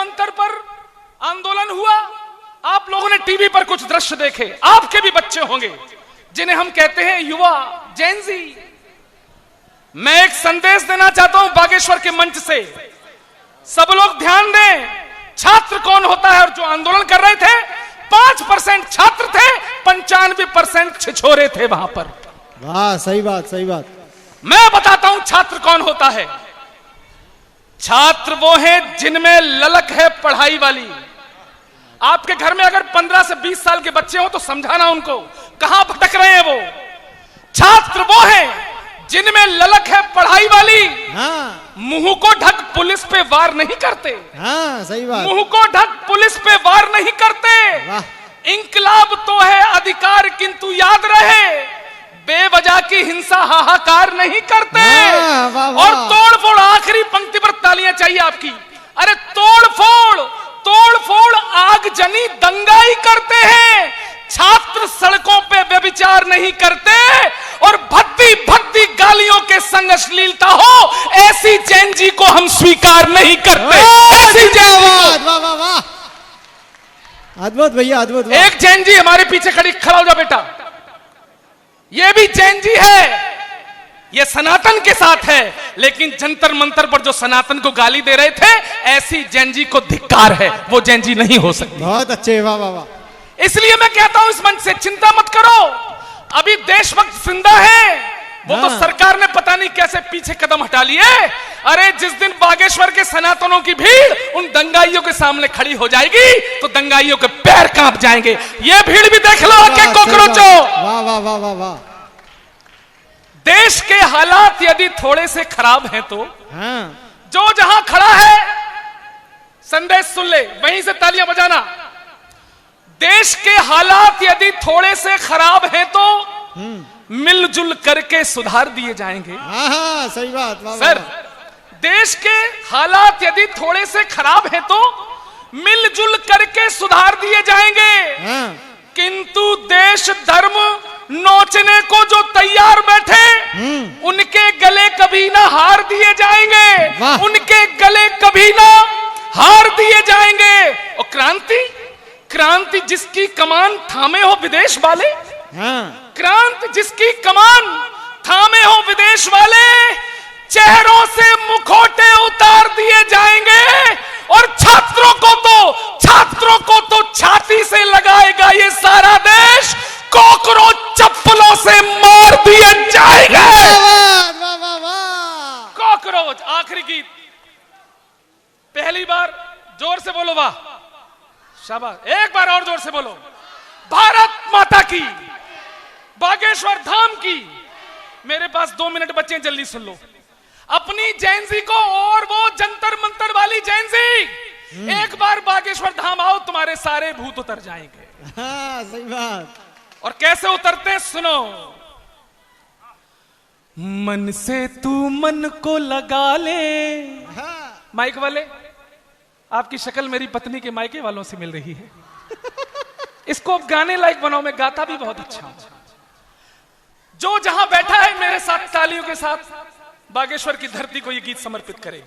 मंतर पर आंदोलन हुआ, आप लोगों ने टीवी पर कुछ दृश्य देखे, आपके भी बच्चे होंगे जिन्हें हम कहते हैं युवा, जेनजी। मैं एक संदेश देना चाहता हूं बागेश्वर के मंच से, सब लोग ध्यान दें। छात्र कौन होता है? और जो आंदोलन कर रहे थे 5% छात्र थे, 95% छिछोरे थे वहां पर। वाह, सही बात, सही बात। मैं बताता हूं छात्र कौन होता है। छात्र वो हैं जिनमें ललक है पढ़ाई वाली। आपके घर में अगर 15 से 20 साल के बच्चे हो तो समझाना उनको, कहां भटक रहे हैं वो। छात्र वो हैं जिनमें ललक है पढ़ाई वाली। हाँ। मुंह को ढक पुलिस पे वार नहीं करते। हाँ, सही बात। मुंह को ढक पुलिस पे वार नहीं करते। वाह। इंकलाब तो है अधिकार, किंतु याद रहे बेवजह की हिंसा हाहाकार नहीं करते। वाह, वाह, वाह। और तोड़ फोड़, आखिरी पंक्ति पर तालियां चाहिए आपकी। अरे तोड़ फोड़ आगजनी दंगाई करते हैं। छात्र सड़कों पे व्यभिचार नहीं करते और भद्दी भद्दी गालियों के संग अश्लीलता हो, ऐसी जेनजी को हम स्वीकार नहीं करते। ऐसी जेनजी, वाह वाह वाह, अद्भुत भैया, अद्भुत। एक जेनजी हमारे पीछे खड़ी, खड़ा हो जा बेटा। ये भी जेनजी है, ये सनातन के साथ है, लेकिन जंतर मंतर पर जो सनातन को गाली दे रहे थे, ऐसी जेनजी को धिक्कार है, वो जेनजी नहीं हो सकती। बहुत अच्छे, वाह वाह वाह। इसलिए मैं कहता हूं इस मंच से, चिंता मत करो, अभी देशभक्त जिंदा है। वो तो सरकार ने पता नहीं कैसे पीछे कदम हटा लिए। अरे जिस दिन बागेश्वर के सनातनों की भीड़ उन दंगाइयों के सामने खड़ी हो जाएगी तो दंगाइयों के पैर कांप जाएंगे। ये भीड़ भी देख लो आके कॉकरोचो। वाह वाह वाह वाह वाह। देश के हालात यदि थोड़े से खराब हैं तो जो जहां खड़ा है संदेश सुन ले, वहीं से तालियां बजाना। देश के हालात यदि थोड़े से खराब हैं तो मिलजुल करके सुधार दिए जाएंगे। हाँ, सही बात। वाह, सर, देश के हालात यदि थोड़े से खराब हैं तो मिलजुल करके सुधार दिए जाएंगे। किंतु देश धर्म नोचने को जो तैयार बैठे उनके गले कभी ना हार दिए जाएंगे। उनके गले कभी ना हार दिए जाएंगे। और क्रांति जिसकी कमान थामे हो विदेश वाले, क्रांति जिसकी कमान थामे हो विदेश वाले, चेहरों से मुखौटे उतार दिए जाएंगे। और छात्रों को तो छाती से लगाएगा ये सारा देश, कॉकरोच चप्पलों से मार दिए जाएंगे। कॉकरोच। आखिरी गीत, पहली बार जोर से बोलो वाह, शाबाश। एक बार और जोर से बोलो, भारत माता की, बागेश्वर धाम की। मेरे पास 2 मिनट बचे हैं, जल्दी सुन लो। अपनी जेनजी को, और वो जंतर मंतर वाली जेनजी, एक बार बागेश्वर धाम आओ, तुम्हारे सारे भूत उतर जाएंगे। हाँ, सही बात। और कैसे उतरते सुनो। मन से तू मन को लगा ले। माइक वाले, आपकी शक्ल मेरी पत्नी के मायके वालों से मिल रही है। इसको गाने लायक बनाओ, मैं गाता भी बहुत अच्छा हूं। जो जहां बैठा है मेरे साथ तालियों के साथ बागेश्वर की धरती को ये गीत समर्पित करे।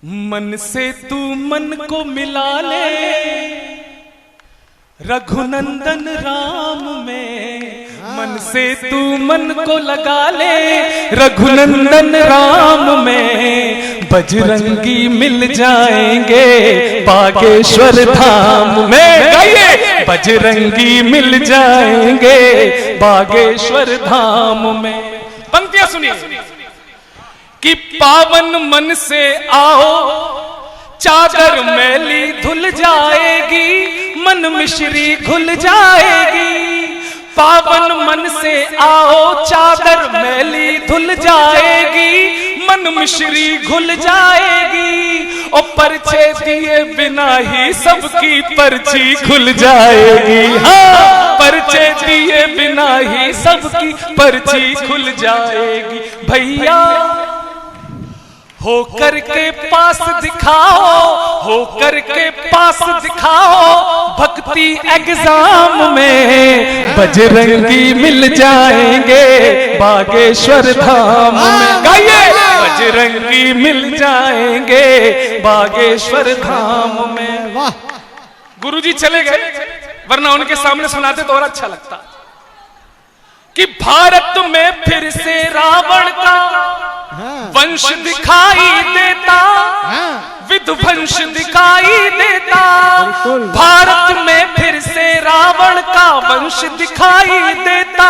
मन से तू मन को मिला ले रघुनंदन राम में, मन से तू मन को लगा ले रघुनंदन राम में, बजरंगी मिल जाएंगे बागेश्वर धाम में। गाइए, बजरंगी मिल जाएंगे बागेश्वर धाम में। पंक्तियां सुनिए कि पावन मन से आओ, चादर मैली धुल जाएगी, मन मिश्री घुल जाएगी। पावन मन से आओ, चादर मैली धुल जाएगी, मन मिश्री घुल जाएगी। और पर्चे दिए बिना ही सबकी पर्ची खुल जाएगी। हाँ, पर्चे दिए बिना ही सबकी पर्ची खुल जाएगी। भैया हो करके पास दिखाओ, हो करके पास दिखाओ, भक्ति एग्जाम में बजरंगी मिल जाएंगे बागेश्वर धाम में। गाइए, बजरंगी मिल जाएंगे बागेश्वर धाम में। वाह। गुरुजी चले गए, वरना उनके सामने सुनाते तो और अच्छा लगता। कि भारत में फिर से रावण का वंश दिखाई देता, विध्वंस दिखाई देता। भारत में फिर से रावण का वंश दिखाई देता,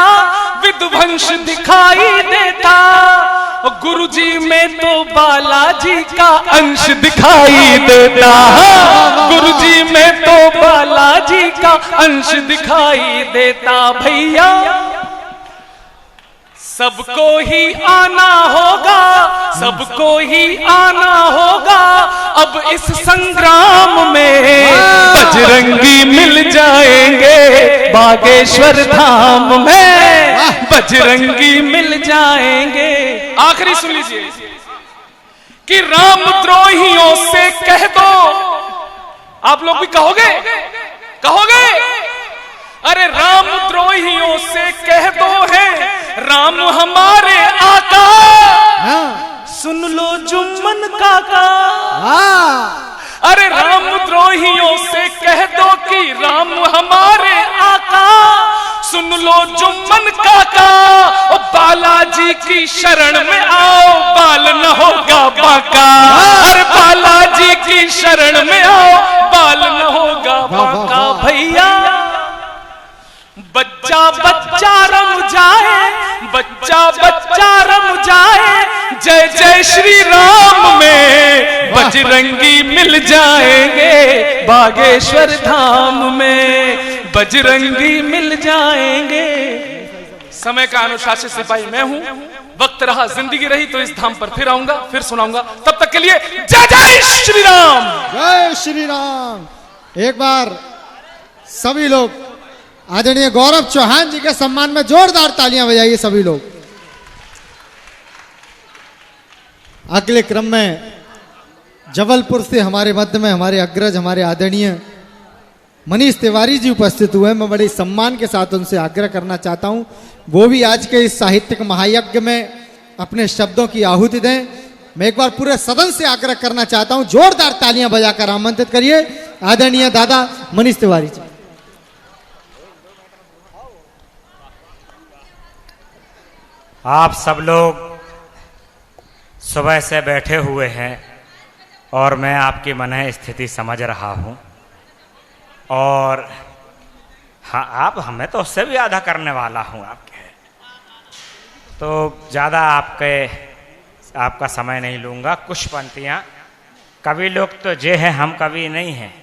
विध्वंस दिखाई देता। गुरुजी में तो बालाजी का अंश दिखाई देता, गुरुजी में तो बालाजी का अंश दिखाई देता। भैया सबको ही आना होगा, सबको ही आना होगा अब इस संग्राम में। बजरंगी मिल जाएंगे बागेश्वर धाम में, बजरंगी मिल जाएंगे। आखिरी सुन लीजिए कि राम द्रोहियों से कह दो। आप लोग भी कहोगे, कहोगे? अरे राम द्रोहियों से कह दो है राम हमारे आका। सुन लो जुम्मन काका। अरे राम द्रोहियों से कह दो कि राम हमारे आका। सुन लो जुम्मन काका, ओ बालाजी की शरण में आओ, बाल न होगा बाका। अरे बालाजी की शरण में आओ, बाल न होगा बाका। भैया बच्चा बच्चा रम जाए, बच्चा बच्चा रम जाए, जय जय श्री राम में। बजरंगी मिल जाएंगे बागेश्वर धाम में, बजरंगी मिल जाएंगे। समय का अनुशासित सिपाही मैं हूं, वक्त रहा जिंदगी रही तो इस धाम पर फिर आऊंगा, फिर सुनाऊंगा। तब तक के लिए जय जय श्री राम, जय श्री राम। एक बार सभी लोग आदरणीय गौरव चौहान जी के सम्मान में जोरदार तालियां बजाइए सभी लोग। अगले क्रम में जबलपुर से हमारे मध्य में हमारे अग्रज, हमारे आदरणीय मनीष तिवारी जी उपस्थित हुए। मैं बड़े सम्मान के साथ उनसे आग्रह करना चाहता हूं वो भी आज के इस साहित्यिक महायज्ञ में अपने शब्दों की आहुति दें। मैं एक बार पूरे सदन से आग्रह करना चाहता हूं, जोरदार तालियां बजाकर आमंत्रित करिए आदरणीय दादा मनीष तिवारी जी। आप सब लोग सुबह से बैठे हुए हैं और मैं आपकी मन स्थिति समझ रहा हूं, और हाँ, आप हमें तो उससे भी आधा करने वाला हूं आपके, तो ज़्यादा आपका समय नहीं लूँगा। कुछ पंक्तियाँ, कवि लोग तो जे हैं, हम कवि नहीं हैं,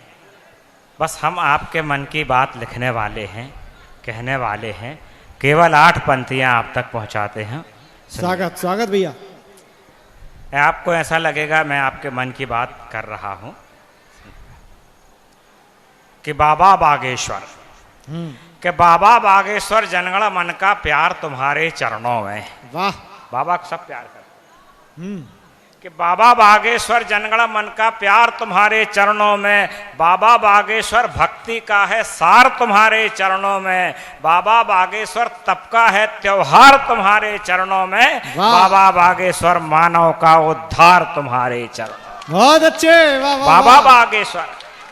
बस हम आपके मन की बात लिखने वाले हैं, कहने वाले हैं। केवल 8 पंक्तियां आप तक पहुंचाते हैं। स्वागत स्वागत भैया। आपको ऐसा लगेगा मैं आपके मन की बात कर रहा हूं कि बाबा बागेश्वर, कि बाबा बागेश्वर जनगण मन का प्यार तुम्हारे चरणों में। वाह। बाबा को सब प्यार कर, कि बाबा बागेश्वर जनगण मन का प्यार तुम्हारे चरणों में। बाबा बागेश्वर भक्ति का है सार तुम्हारे चरणों में। बाबा बागेश्वर तप का है त्योहार तुम्हारे चरणों में। बाबा बागेश्वर मानव का उद्धार तुम्हारे चरणों। बहुत अच्छे। वाह वाह। बाबा बागेश्वर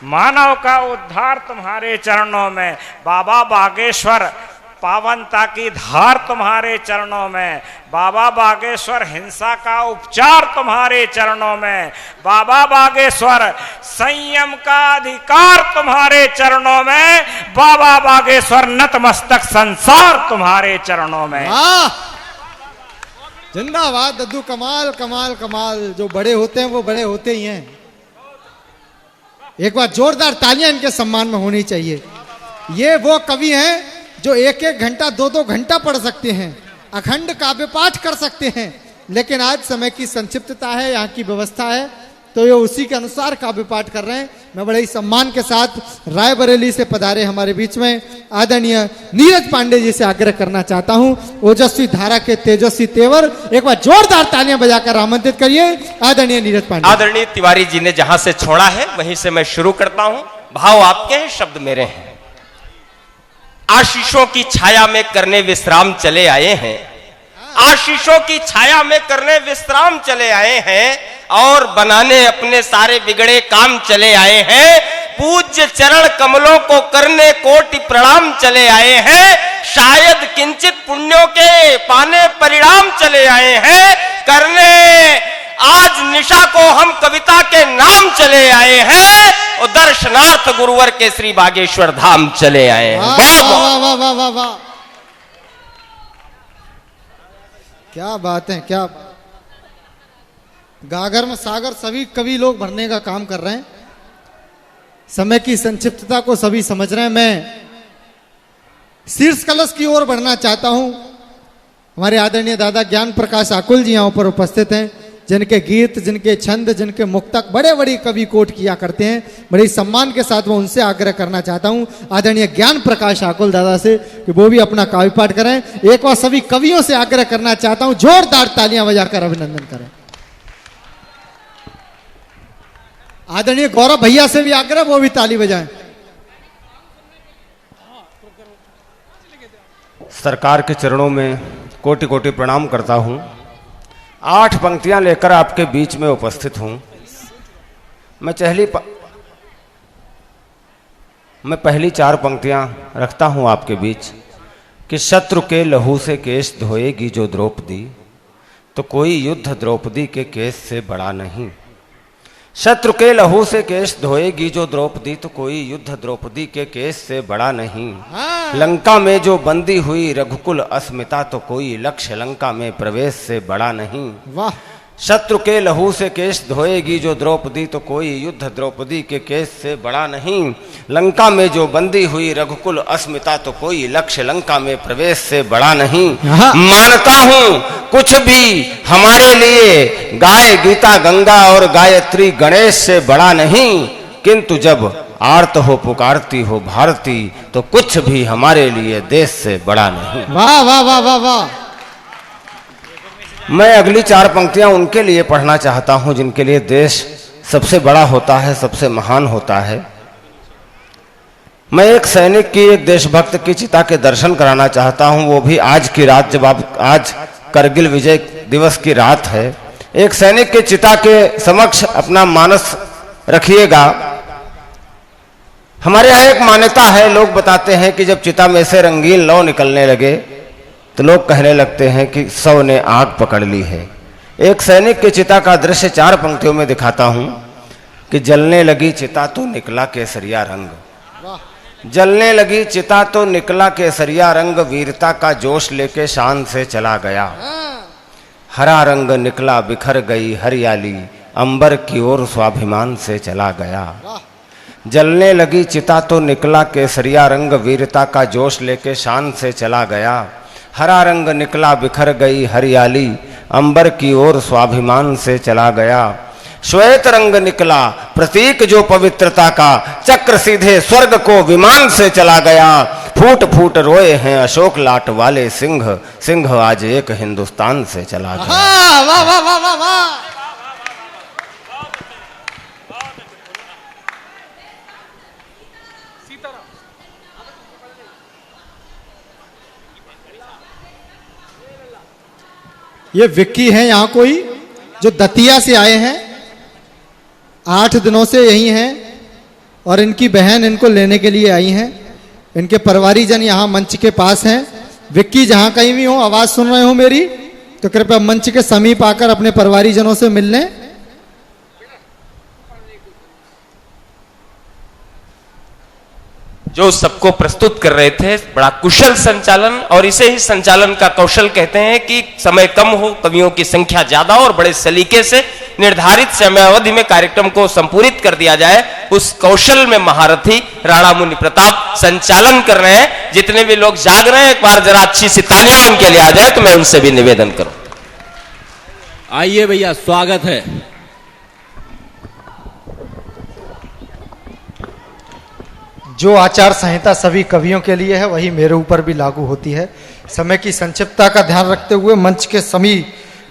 मानव का उद्धार तुम्हारे चरणों में। बाबा बागेश्वर पावनता की धार तुम्हारे चरणों में। बाबा बागेश्वर हिंसा का उपचार तुम्हारे चरणों में। बाबा बागेश्वर संयम का अधिकार तुम्हारे चरणों में। बाबा बागेश्वर नतमस्तक संसार तुम्हारे चरणों में। जिंदाबाद दद्दू। कमाल कमाल कमाल। जो बड़े होते हैं वो बड़े होते ही हैं। एक बार जोरदार तालियां इनके सम्मान में होनी चाहिए। ये वो कवि हैं जो 1-1 घंटा 2-2 घंटा पढ़ सकते हैं, अखंड काव्य पाठ कर सकते हैं, लेकिन आज समय की संक्षिप्तता है, यहाँ की व्यवस्था है, तो ये उसी के अनुसार काव्य पाठ कर रहे हैं। मैं बड़े ही सम्मान के साथ रायबरेली से पधारे हमारे बीच में आदरणीय नीरज पांडे जी से आग्रह करना चाहता हूं, ओजस्वी धारा के तेजस्वी तेवर। एक बार जोरदार तालियां बजाकर आमंत्रित करिए आदरणीय नीरज पांडे। आदरणीय तिवारी जी ने जहां से छोड़ा है वहीं से मैं शुरू करता हूं। भाव आपके हैं, शब्द मेरे हैं। आशीषों की छाया में करने विश्राम चले आए हैं, आशीषों की छाया में करने विश्राम चले आए हैं और बनाने अपने सारे बिगड़े काम चले आए हैं। पूज्य चरण कमलों को करने कोटि प्रणाम चले आए हैं। शायद किंचित पुण्यों के पाने परिणाम चले आए हैं। करने आज निशा को हम कविता के नाम चले आए हैं और दर्शनार्थ गुरुवर के श्री बागेश्वर धाम चले आए हैं। वाह वाह वाह वाह वाह वाह, क्या बात है, क्या गागर में सागर सभी कवि लोग भरने का काम कर रहे हैं। समय की संक्षिप्तता को सभी समझ रहे हैं। मैं शीर्ष कलश की ओर बढ़ना चाहता हूं। हमारे आदरणीय दादा ज्ञान प्रकाश आकुल जी यहाँ पर उपस्थित हैं, जिनके गीत, जिनके छंद, जिनके मुक्तक बड़े बड़े कवि कोट किया करते हैं। बड़े सम्मान के साथ मैं उनसे आग्रह करना चाहता हूं आदरणीय ज्ञान प्रकाश आकुल दादा से कि वो भी अपना काव्य पाठ करें। एक और सभी कवियों से आग्रह करना चाहता हूं, जोरदार तालियां बजाकर अभिनंदन करें। आदरणीय गौरव भैया से भी आग्रह, वो भी ताली बजाएं। सरकार के चरणों में कोटि कोटि प्रणाम करता हूं। 8 पंक्तियां लेकर आपके बीच में उपस्थित हूं। मैं पहली 4 पंक्तियां रखता हूं आपके बीच कि शत्रु के लहू से केश धोएगी जो द्रौपदी, तो कोई युद्ध द्रौपदी के केश से बड़ा नहीं। शत्रु के लहू से केश धोएगी जो द्रौपदी, तो कोई युद्ध द्रौपदी के केश से बड़ा नहीं। लंका में जो बंदी हुई रघुकुल अस्मिता, तो कोई लक्ष्य लंका में प्रवेश से बड़ा नहीं। वाह। शत्रु के लहू से केश धोएगी जो द्रौपदी, तो कोई युद्ध द्रौपदी के केश से बड़ा नहीं। लंका में जो बंदी हुई रघुकुल अस्मिता, तो कोई लक्ष्य लंका में प्रवेश से बड़ा नहीं। मानता हूं कुछ भी हमारे लिए गाय गीता गंगा और गायत्री गणेश से बड़ा नहीं, किंतु जब आर्त हो पुकारती हो भारती, तो कुछ भी हमारे लिए देश से बड़ा नहीं। वाह वाह वाह वाह वाह। मैं अगली 4 पंक्तियां उनके लिए पढ़ना चाहता हूं जिनके लिए देश सबसे बड़ा होता है, सबसे महान होता है। मैं एक सैनिक की, एक देशभक्त की चिता के दर्शन कराना चाहता हूं, वो भी आज की रात, जब आज करगिल विजय दिवस की रात है। एक सैनिक के चिता के समक्ष अपना मानस रखिएगा। हमारे यहाँ एक मान्यता है, लोग बताते हैं कि जब चिता में से रंगीन लौ निकलने लगे तो लोग कहने लगते हैं कि सौ ने आग पकड़ ली है। एक सैनिक के चिता का दृश्य 4 पंक्तियों में दिखाता हूं कि जलने लगी चिता तो निकला केसरिया रंग। जलने लगी चिता तो निकला केसरिया रंग, वीरता का जोश लेके शान से चला गया। हरा रंग निकला बिखर गई हरियाली, अंबर की ओर स्वाभिमान से चला गया। जलने लगी चिता तो निकला केसरिया रंग, वीरता का जोश लेके शान से चला गया। हरा रंग निकला बिखर गई हरियाली, अंबर की ओर स्वाभिमान से चला गया। श्वेत रंग निकला प्रतीक जो पवित्रता का, चक्र सीधे स्वर्ग को विमान से चला गया। फूट फूट रोए हैं अशोक लाट वाले सिंह, सिंह आज एक हिंदुस्तान से चला गया। वाह वाह वाह वाह वाह। ये विक्की हैं यहाँ कोई जो दतिया से आए हैं, 8 दिनों से यही हैं और इनकी बहन इनको लेने के लिए आई हैं। इनके परिवारीजन यहाँ मंच के पास हैं। विक्की जहाँ कहीं भी हो, आवाज सुन रहे हो मेरी, तो कृपया मंच के समीप आकर अपने परिवारीजनों से मिल लें। जो सबको प्रस्तुत कर रहे थे, बड़ा कुशल संचालन, और इसे ही संचालन का कौशल कहते हैं कि समय कम हो, कवियों की संख्या ज्यादा और बड़े सलीके से निर्धारित समयावधि में कार्यक्रम को संपूरित कर दिया जाए, उस कौशल में महारथी राणा मुनि प्रताप संचालन कर रहे हैं। जितने भी लोग जाग रहे हैं, एक बार जरा अच्छी सी तालियां उनके लिए आ जाए, तो मैं उनसे भी निवेदन करूं। आइए भैया, स्वागत है। जो आचार संहिता सभी कवियों के लिए है, वही मेरे ऊपर भी लागू होती है। समय की संक्षिप्तता का ध्यान रखते हुए मंच के सभी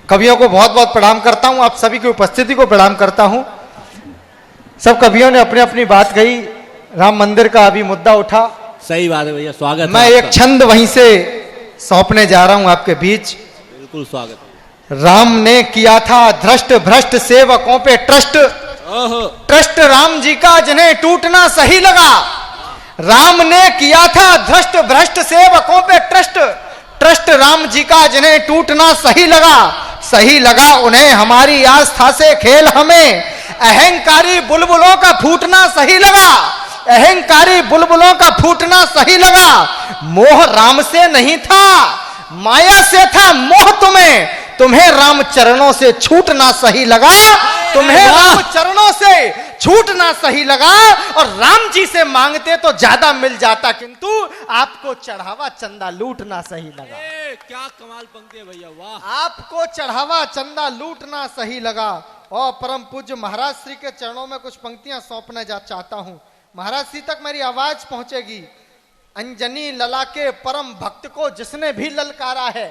कवियों को बहुत बहुत प्रणाम करता हूं। आप सभी की उपस्थिति को प्रणाम करता हूं। सब कवियों ने अपनी अपनी बात कही। राम मंदिर का अभी मुद्दा उठा, सही बात है भैया, स्वागत है। मैं एक छंद वहीं से सौंपने जा रहा हूं आपके बीच। बिल्कुल स्वागत है। राम ने किया था धृष्ट भ्रष्ट सेवकों पे ट्रस्ट, ओहो, ट्रस्ट राम जी का जिन्हें टूटना सही लगा। राम ने किया था धृष्ट भ्रष्ट सेवकों पे ट्रस्ट, ट्रस्ट राम जी का जिन्हें टूटना सही लगा। सही लगा उन्हें हमारी आस्था से खेल हमें, अहंकारी बुलबुलों का फूटना सही लगा। अहंकारी बुलबुलों का फूटना सही लगा। मोह राम से नहीं था, माया से था मोह तुम्हें, तुम्हें राम चरणों से छूटना सही लगा। तुम्हें राम चरणों से छूटना सही लगा। और राम जी से मांगते तो ज्यादा मिल जाता, किंतु आपको चढ़ावा चंदा लूटना सही लगा। क्या कमाल पंक्ति है भैया, वाह। आपको चढ़ावा चंदा लूटना सही लगा। और परम पूज्य महाराज श्री के चरणों में कुछ पंक्तियां सौंपने चाहता हूं। महाराज श्री तक मेरी आवाज पहुंचेगी। अंजनी लला के परम भक्त को जिसने भी ललकारा है,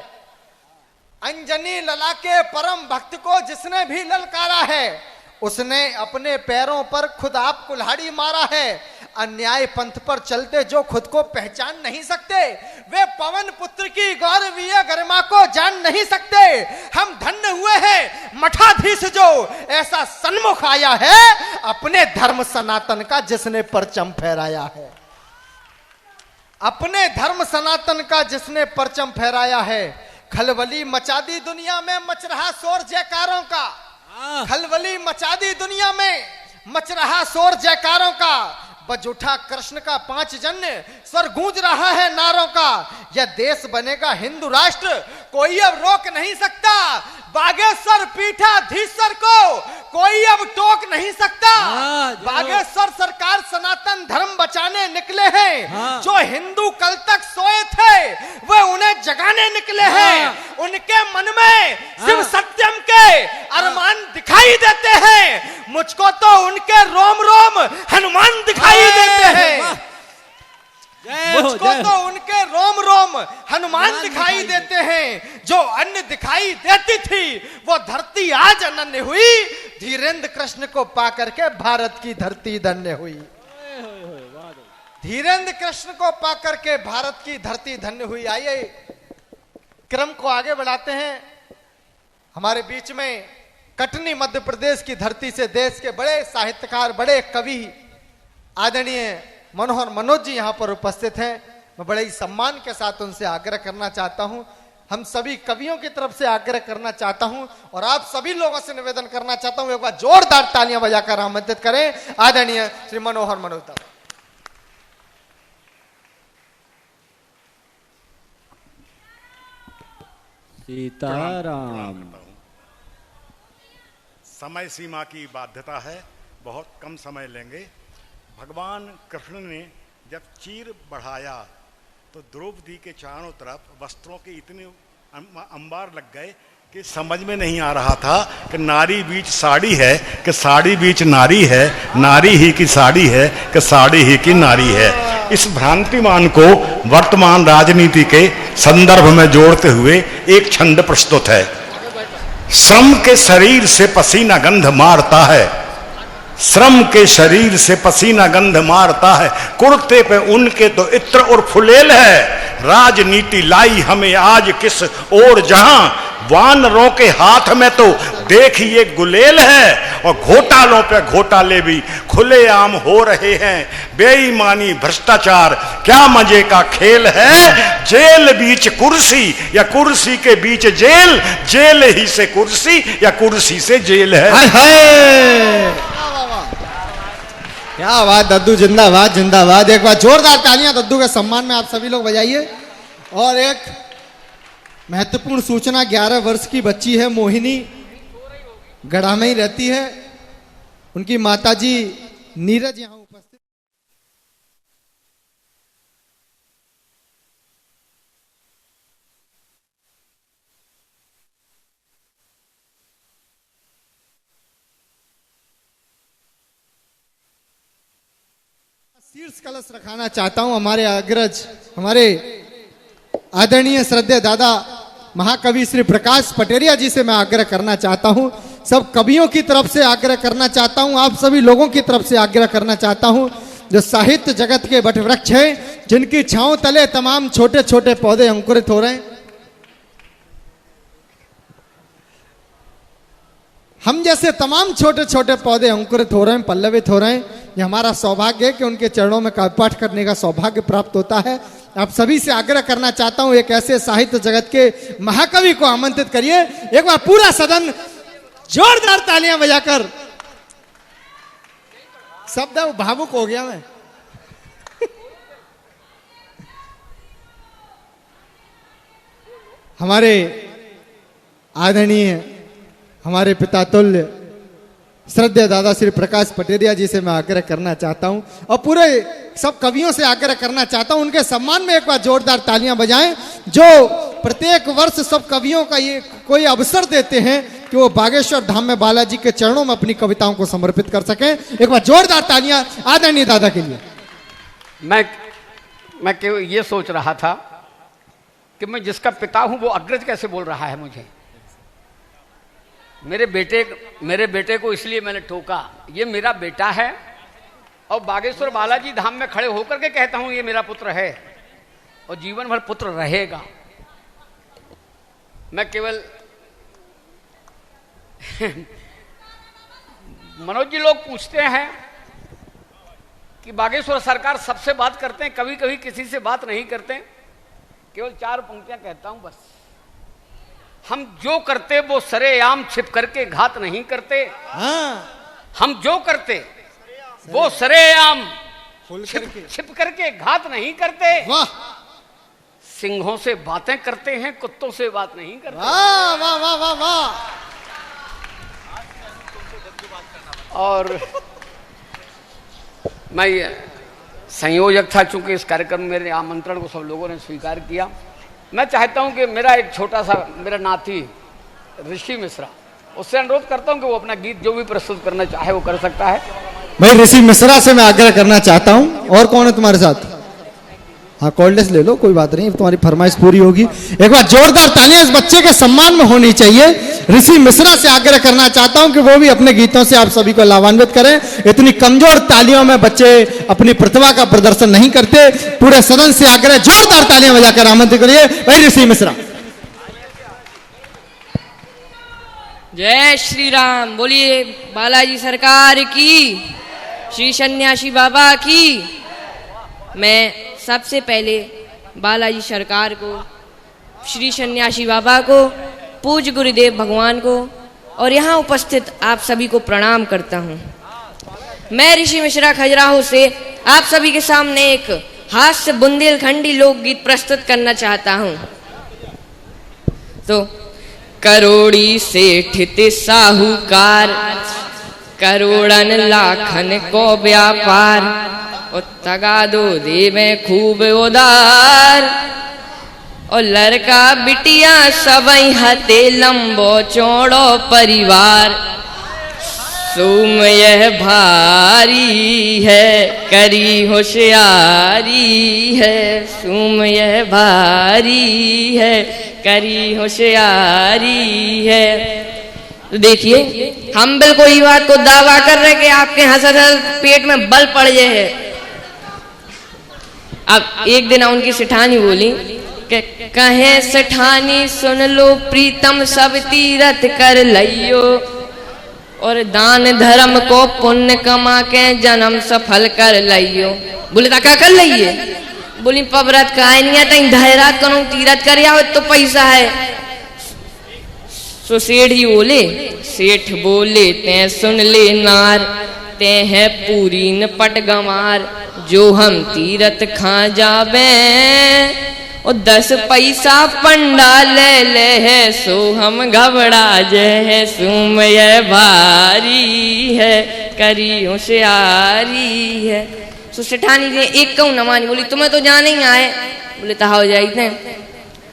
अंजनी लला के परम भक्त को जिसने भी ललकारा है, उसने अपने पैरों पर खुद आप कुल्हाड़ी मारा है। अन्याय पंथ पर चलते जो खुद को पहचान नहीं सकते, वे पवन पुत्र की गौरवीय गरिमा को जान नहीं सकते। हम धन्य हुए हैं मठाधीश जो ऐसा सन्मुख आया है, अपने धर्म सनातन का जिसने परचम फहराया है। अपने धर्म सनातन का जिसने परचम फहराया है। खलबली मचा दी दुनिया में मच रहा शोर जयकारों का, खलबली मचा दी दुनिया में मच रहा शोर जयकारों का। बज उठा कृष्ण का 5 जन्य, स्वर गूंज रहा है नारों का। यह देश बनेगा हिंदू राष्ट्र, कोई अब रोक नहीं सकता। बागेश्वर पीठाधीश्वर को कोई अब टोक नहीं सकता। बागेश्वर सरकार सनातन धर्म बचाने निकले हैं। जो हिंदू कल तक सोए थे वे उन्हें जगाने निकले हैं। उनके मन में शिव सत्यम के अरमान दिखाई देते हैं। मुझको तो उनके रोम रोम हनुमान दिखाई देते हैं। मुझको तो उनके रोम रोम हनुमान दिखाई देते हैं। जो अन्न दिखाई देती थी वो धरती आज अनन्य हुई। धीरेन्द्र कृष्ण को पाकर के भारत की धरती धन्य हुई। धीरेन्द्र कृष्ण को पाकर के भारत की धरती धन्य हुई। आइए क्रम को आगे बढ़ाते हैं। हमारे बीच में कटनी मध्य प्रदेश की धरती से देश के बड़े साहित्यकार, बड़े कवि आदरणीय मनोहर मनोज जी यहाँ पर उपस्थित हैं। मैं बड़े ही सम्मान के साथ उनसे आग्रह करना चाहता हूँ, हम सभी कवियों की तरफ से आग्रह करना चाहता हूँ और आप सभी लोगों से निवेदन करना चाहता हूँ, एक बार जोरदार तालियां बजाकर आमंत्रित करें आदरणीय श्री मनोहर मनोज। सीताराम। समय सीमा की बाध्यता है, बहुत कम समय लेंगे। भगवान कृष्ण ने जब चीर बढ़ाया तो द्रौपदी के चारों तरफ वस्त्रों के इतने अंबार लग गए कि समझ में नहीं आ रहा था कि नारी बीच साड़ी है कि साड़ी बीच नारी है, नारी ही की साड़ी है कि साड़ी ही की नारी है। इस भ्रांतिमान को वर्तमान राजनीति के संदर्भ में जोड़ते हुए एक छंद प्रस्तुत है। श्रम के शरीर से पसीना गंध मारता है, श्रम के शरीर से पसीना गंध मारता है। कुर्ते पे उनके तो इत्र और फुलेल है। राजनीति लाई हमें आज किस ओर, जहां वानरों के हाथ में तो देखिए गुलेल है और घोटालों पे घोटाले भी खुलेआम हो रहे हैं। बेईमानी भ्रष्टाचार क्या मजे का खेल है। जेल बीच कुर्सी या कुर्सी के बीच जेल, जेल ही से कुर्सी या कुर्सी से जेल है। क्या बात दद्दू, जिंदाबाद जिंदाबाद। एक बार जोरदार तालियां दद्दू के सम्मान में आप सभी लोग बजाइए। और एक महत्वपूर्ण सूचना, 11 वर्ष की बच्ची है मोहिनी, गढ़ा में ही रहती है। उनकी माताजी नीरज यहाँ उपस्थित। शीर्ष कलश रखाना चाहता हूं। हमारे अग्रज, हमारे आदरणीय श्रद्धेय दादा महाकवि श्री प्रकाश पटेरिया जी से मैं आग्रह करना चाहता हूं, सब कवियों की तरफ से आग्रह करना चाहता हूं, आप सभी लोगों की तरफ से आग्रह करना चाहता हूं जो साहित्य जगत के वटवृक्ष हैं, जिनकी छांव तले तमाम छोटे छोटे पौधे अंकुरित हो रहे हैं। हम जैसे तमाम छोटे छोटे पौधे अंकुरित हो रहे हैं, पल्लवित हो रहे हैं। ये हमारा सौभाग्य है कि उनके चरणों में काव्य पाठ करने का सौभाग्य प्राप्त होता है। आप सभी से आग्रह करना चाहता हूं, एक ऐसे साहित्य जगत के महाकवि को आमंत्रित करिए। एक बार पूरा सदन जोरदार तालियां बजाकर। शब्द है वो, भावुक हो गया मैं। हमारे आदरणीय, हमारे पिता तुल्य श्रद्धेय दादा श्री प्रकाश पटेरिया जी से मैं आग्रह करना चाहता हूं और पूरे सब कवियों से आग्रह करना चाहता हूं, उनके सम्मान में एक बार जोरदार तालियां बजाएं, जो प्रत्येक वर्ष सब कवियों का ये कोई अवसर देते हैं कि वो बागेश्वर धाम में बालाजी के चरणों में अपनी कविताओं को समर्पित कर सकें। एक बार जोरदार तालियां आदरणीय दादा के लिए। मैं केवल ये सोच रहा था कि मैं जिसका पिता हूं वो अग्रज कैसे बोल रहा है मुझे। मेरे बेटे को इसलिए मैंने टोका, ये मेरा बेटा है और बागेश्वर बालाजी धाम में खड़े होकर के कहता हूं ये मेरा पुत्र है और जीवन भर पुत्र रहेगा। मैं केवल मनोज जी लोग पूछते हैं कि बागेश्वर सरकार सबसे बात करते हैं, कभी कभी किसी से बात नहीं करते। केवल 4 पंक्तियां कहता हूं बस। हम जो करते वो सरेआम छिप करके घात नहीं करते। हम जो करते वो सरेआम छिप करके घात नहीं करते। वाह, सिंहों से बातें करते हैं, कुत्तों से बात नहीं करते। वाह वाह वाह वाह वाह। और मैं संयोजक था, चूंकि इस कार्यक्रम में मेरे आमंत्रण को सब लोगों ने स्वीकार किया। मैं चाहता हूं कि मेरा एक छोटा सा मेरा नाती ऋषि मिश्रा, उससे अनुरोध करता हूं कि वो अपना गीत जो भी प्रस्तुत करना चाहे वो कर सकता है। भाई ऋषि मिश्रा से मैं आग्रह करना चाहता हूं। और कौन है तुम्हारे साथ? हाँ, कोल्डेस ले लो, कोई बात नहीं, तुम्हारी फरमाइश पूरी होगी। एक बार जोरदार तालियां इस बच्चे के सम्मान में होनी चाहिए। ऋषि मिश्रा से आग्रह करना चाहता हूं कि वो भी अपने गीतों से आप सभी को लाभान्वित करें। इतनी कमजोर तालियों में बच्चे अपनी प्रतिभा का प्रदर्शन नहीं करते। पूरे सदन से आग्रह, जोरदार तालियां बजाकर आमंत्रित करिए भाई ऋषि मिश्रा। जय श्री राम। बोलिए बालाजी सरकार की, श्री सन्यासी बाबा की। मैं सबसे पहले बालाजी सरकार को, श्री सन्यासी बाबा को, पूज्य गुरुदेव भगवान को और यहाँ उपस्थित आप सभी को प्रणाम करता हूँ। मैं ऋषि मिश्रा खजुराहो से आप सभी के सामने एक हास्य बुंदेलखंडी लोकगीत प्रस्तुत करना चाहता हूँ। तो करोड़ी सेठ ते साहूकार, करोड़न लाखन को व्यापार, तगादो दे में खूब उदार, और लड़का बिटिया सबई हते लंबो चौड़ो परिवार। सुम यह भारी है करी होशियारी है, सुम यह भारी है करी होशियारी है। तो देखिए, हम बिल्कुल ये बात को दावा कर रहे कि आपके हंस पेट में बल पड़ जाए। अब एक दिन उनकी सेठानी बोली कि कहे सेठानी सुन लो प्रीतम सब तीरथ कर लियो, और दान धर्म को पुण्य कमा के जन्म सफल कर लियो। बोले ता क्या कर लिये? बोली पबरत का नहीं तई धैरात करूं तीरथ कर या तो पैसा है। सो सेठ ही बोले, सेठ बोले ते सुन ले नार, ते है पूरी न पट गंवार, जो हम तीरथ खा जावे और 10 पैसा पंडा ले ले है, सो हम घबरा जे है, सुम यह भारी है करी होशियारी है। सो सेठानी ने एक कहूं न मानी। बोली तुम्हें तो जाने ही आए। बोले तो हो जाते।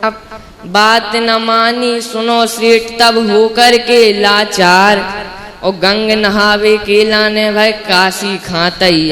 अब बात न मानी सुनो सेठ तब हो कर के लाचार, और गंग नहावे के लाने भाई काशी खातई